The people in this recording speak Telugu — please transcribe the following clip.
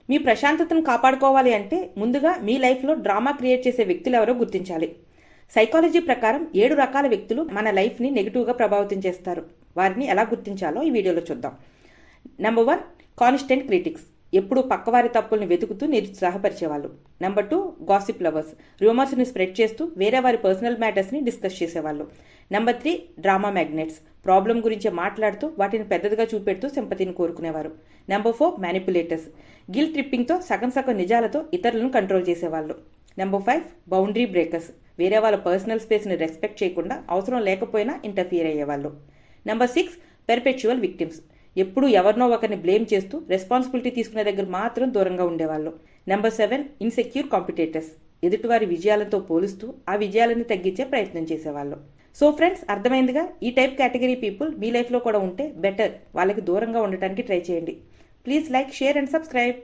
మీ ప్రశాంతతను కాపాడుకోవాలి అంటే ముందుగా మీ లైఫ్లో డ్రామా క్రియేట్ చేసే వ్యక్తులు ఎవరో గుర్తించాలి. సైకాలజీ ప్రకారం 7 రకాల వ్యక్తులు మన లైఫ్ని నెగిటివ్గా ప్రభావితం చేస్తారు. వారిని ఎలా గుర్తించాలో ఈ వీడియోలో చూద్దాం. Number 1, constant critics. ఎప్పుడూ పక్కవారి తప్పుల్ని వెతుకుతూ నిరుత్సాహపరిచేవాళ్ళు. Number 2, gossip lovers. రూమర్స్ని స్ప్రెడ్ చేస్తూ వేరే వారి పర్సనల్ మ్యాటర్స్ని డిస్కస్ చేసేవాళ్ళు. Number 3, drama magnets. ప్రాబ్లం గురించి మాట్లాడుతూ వాటిని పెద్దదిగా చూపెడుతూ సింపతిని కోరుకునేవారు. Number 4, manipulators. గిల్ ట్రిప్పింగ్తో సగం నిజాలతో ఇతరులను కంట్రోల్ చేసేవాళ్ళు. Number 5, boundary breakers. వేరే వాళ్ళ పర్సనల్ స్పేస్ని రెస్పెక్ట్ చేయకుండా అవసరం లేకపోయినా ఇంటర్ఫియర్ అయ్యేవాళ్ళు. Number 6, perpetual victims. ఎప్పుడూ ఎవరినో ఒకరిని బ్లేమ్ చేస్తూ రెస్పాన్సిబిలిటీ తీసుకునే దగ్గర మాత్రం దూరంగా ఉండేవాళ్ళు. Number 7, insecure competitors. ఎదుటివారి విజయాలతో పోలుస్తూ ఆ విజయాలను తగ్గించే ప్రయత్నం చేసేవాళ్ళు. సో ఫ్రెండ్స్, అర్థమైందిగా. ఈ టైప్ కేటగిరీ పీపుల్ మీ లైఫ్లో కూడా ఉంటే బెటర్. వాళ్ళకి దూరంగా ఉండటానికి ట్రై చేయండి. Please like, share and subscribe.